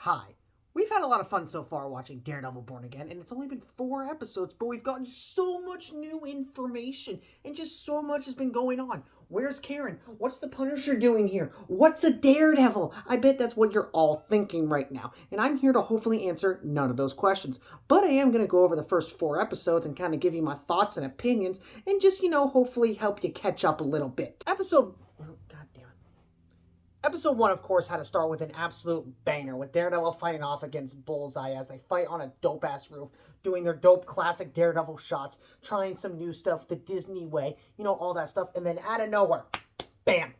Hi. We've had a lot of fun so far watching Daredevil Born Again, and it's only been 4 episodes, but we've gotten so much new information, and just so much has been going on. Where's Karen? What's the Punisher doing here? What's a Daredevil? I bet that's what you're all thinking right now, and I'm here to hopefully answer none of those questions. But I am going to go over the first 4 episodes and kind of give you my thoughts and opinions, and just, hopefully help you catch up a little bit. Episode 1, of course, had to start with an absolute banger, with Daredevil fighting off against Bullseye as they fight on a dope-ass roof, doing their dope classic Daredevil shots, trying some new stuff the Disney way, all that stuff, and then out of nowhere, bam!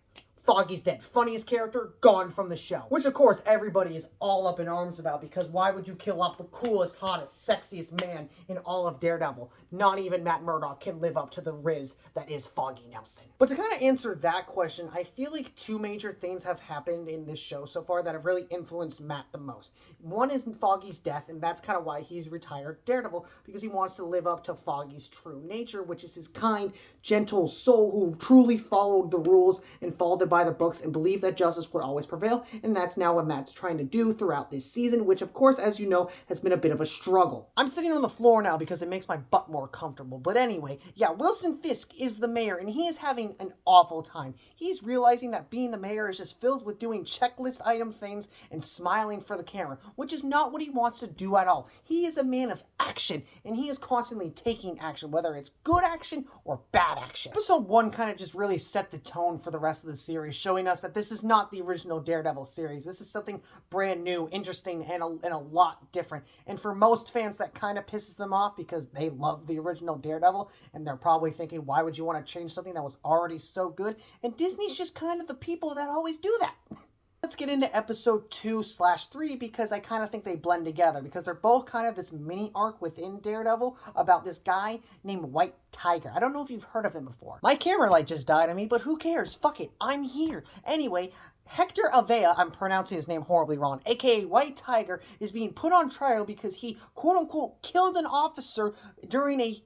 Foggy's dead. Funniest character, gone from the show. Which, of course, everybody is all up in arms about, because why would you kill off the coolest, hottest, sexiest man in all of Daredevil? Not even Matt Murdock can live up to the riz that is Foggy Nelson. But to kind of answer that question, I feel like 2 major things have happened in this show so far that have really influenced Matt the most. One is Foggy's death, and that's kind of why he's retired Daredevil, because he wants to live up to Foggy's true nature, which is his kind, gentle soul who truly followed the rules and followed by the books and believed that justice would always prevail, and that's now what Matt's trying to do throughout this season, which of course, as you know, has been a bit of a struggle. I'm sitting on the floor now because it makes my butt more comfortable, but anyway, yeah, Wilson Fisk is the mayor, and he is having an awful time. He's realizing that being the mayor is just filled with doing checklist item things and smiling for the camera, which is not what he wants to do at all. He is a man of action, and he is constantly taking action, whether it's good action or bad action. Episode 1 kind of just really set the tone for the rest of the series, showing us that this is not the original Daredevil series. This is something brand new, interesting, and a lot different. And for most fans, that kind of pisses them off because they love the original Daredevil, and they're probably thinking, why would you want to change something that was already so good? And Disney's just kind of the people that always do that. Let's get into episode 2/3 because I kind of think they blend together, because they're both kind of this mini arc within Daredevil about this guy named White Tiger. I don't know if you've heard of him before. My camera light just died on me, but who cares? Fuck it. I'm here. Anyway, Hector Avea, I'm pronouncing his name horribly wrong, aka White Tiger, is being put on trial because he, quote-unquote, killed an officer during a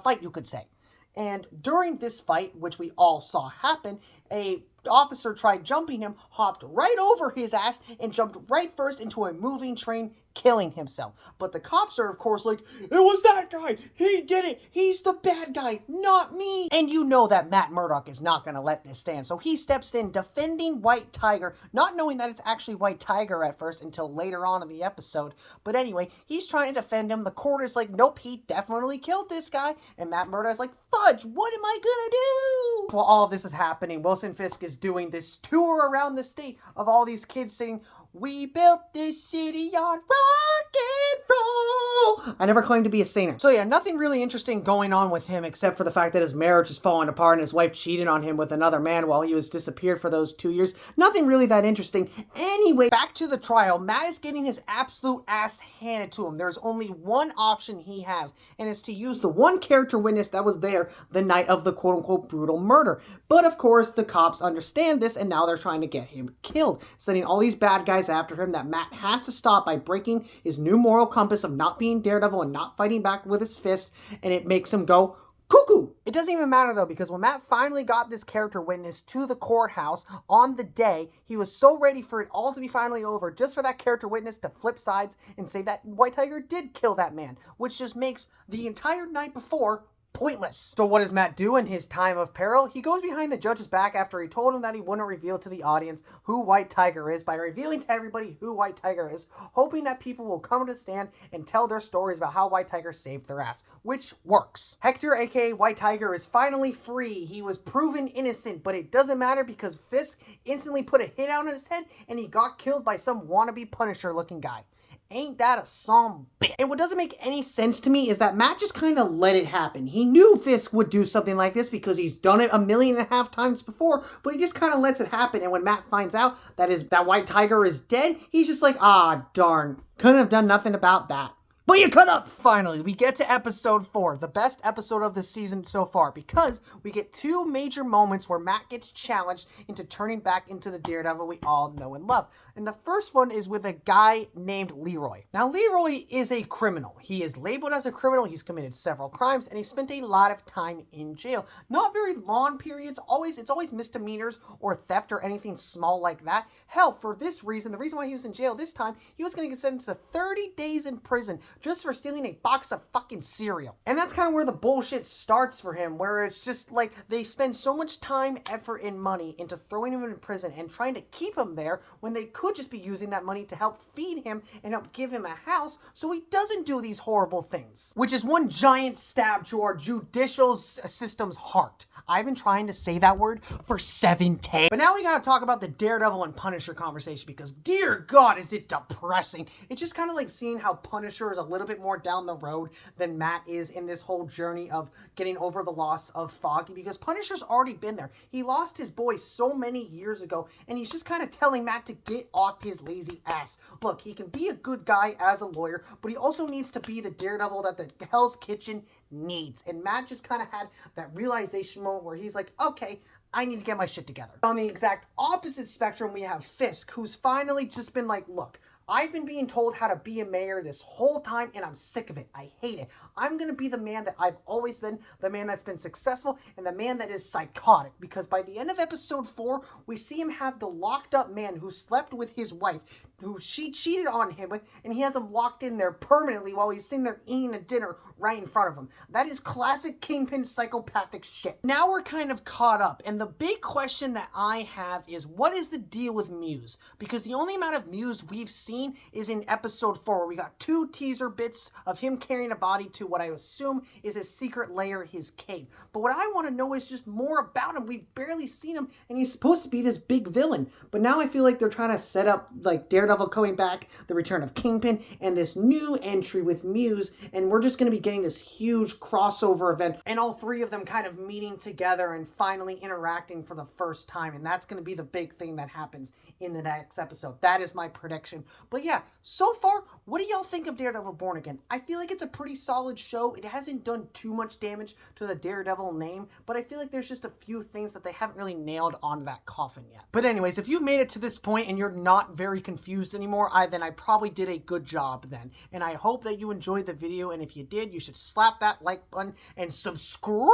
fight, you could say. And during this fight, which we all saw happen, a officer tried jumping him, hopped right over his ass, and jumped right first into a moving train, killing himself. But the cops are, of course, like, it was that guy! He did it! He's the bad guy, not me! And you know that Matt Murdock is not going to let this stand, so he steps in defending White Tiger, not knowing that it's actually White Tiger at first until later on in the episode. But anyway, he's trying to defend him. The court is like, nope, he definitely killed this guy. And Matt Murdock's like, fudge, what am I gonna do? While all of this is happening, Wilson Fisk is doing this tour around the state of all these kids saying, we built this city on rock and roll. I never claimed to be a singer. So yeah, nothing really interesting going on with him except for the fact that his marriage is falling apart and his wife cheated on him with another man while he was disappeared for those 2 years. Nothing really that interesting. Anyway, back to the trial. Matt is getting his absolute ass handed to him. There's only one option he has, and it's to use the one character witness that was there the night of the quote-unquote brutal murder. But of course, the cops understand this, and now they're trying to get him killed, sending all these bad guys after him that Matt has to stop by breaking his new moral compass of not being Daredevil and not fighting back with his fists, and it makes him go cuckoo. It doesn't even matter though, because when Matt finally got this character witness to the courthouse on the day, he was so ready for it all to be finally over, just for that character witness to flip sides and say that White Tiger did kill that man, which just makes the entire night before pointless. So what does Matt do in his time of peril? He goes behind the judge's back after he told him that he wouldn't reveal to the audience who White Tiger is, by revealing to everybody who White Tiger is, hoping that people will come to the stand and tell their stories about how White Tiger saved their ass, which works. Hector, aka White Tiger, is finally free. He was proven innocent, but it doesn't matter because Fisk instantly put a hit out on his head and he got killed by some wannabe Punisher looking guy. Ain't that a some bitch? And what doesn't make any sense to me is that Matt just kind of let it happen. He knew Fisk would do something like this because he's done it 1.5 million times before, but he just kind of lets it happen. And when Matt finds out that White Tiger is dead, he's just like, ah, darn, couldn't have done nothing about that. But you could have! Finally, we get to episode 4, the best episode of the season so far, because we get 2 major moments where Matt gets challenged into turning back into the Daredevil we all know and love. And the first one is with a guy named Leroy. Now, Leroy is a criminal. He is labeled as a criminal, he's committed several crimes, and he spent a lot of time in jail. Not very long periods, it's always misdemeanors or theft or anything small like that. Hell, for this reason, the reason why he was in jail this time, he was going to get sentenced to 30 days in prison just for stealing a box of fucking cereal. And that's kind of where the bullshit starts for him, where it's just like they spend so much time, effort, and money into throwing him in prison and trying to keep him there when they could just be using that money to help feed him and help give him a house so he doesn't do these horrible things. Which is one giant stab to our judicial system's heart. I've been trying to say that word for 7 days. But now we gotta talk about the Daredevil and Punisher conversation, because dear God, is it depressing. It's just kind of like seeing how Punisher is a little bit more down the road than Matt is in this whole journey of getting over the loss of Foggy, because Punisher's already been there. He lost his boy so many years ago, and he's just kind of telling Matt to get off his lazy ass. Look, he can be a good guy as a lawyer, but he also needs to be the Daredevil that the Hell's Kitchen needs. And Matt just kind of had that realization moment where he's like, okay, I need to get my shit together. On the exact opposite spectrum, we have Fisk, who's finally just been like, look, I've been being told how to be a mayor this whole time, and I'm sick of it. I hate it. I'm going to be the man that I've always been, the man that's been successful, and the man that is psychotic. Because by the end of episode 4, we see him have the locked up man who slept with his wife, who she cheated on him with, and he has him locked in there permanently while he's sitting there eating a dinner right in front of him. That is classic Kingpin psychopathic shit. Now we're kind of caught up, and the big question that I have is, what is the deal with Muse? Because the only amount of Muse we've seen is in episode 4, where we got 2 teaser bits of him carrying a body to what I assume is his secret lair, his cave. But what I want to know is just more about him. We've barely seen him, and he's supposed to be this big villain. But now I feel like they're trying to set up like Daredevil coming back, the return of Kingpin, and this new entry with Muse, and we're just going to be getting this huge crossover event, and all 3 of them kind of meeting together and finally interacting for the first time, and that's going to be the big thing that happens in the next episode. That is my prediction. But yeah, so far, what do y'all think of Daredevil Born Again? I feel like it's a pretty solid show. It hasn't done too much damage to the Daredevil name, but I feel like there's just a few things that they haven't really nailed on that coffin yet. But anyways, if you've made it to this point and you're not very confused anymore, then I probably did a good job then. And I hope that you enjoyed the video, and if you did, you should slap that like button and subscribe!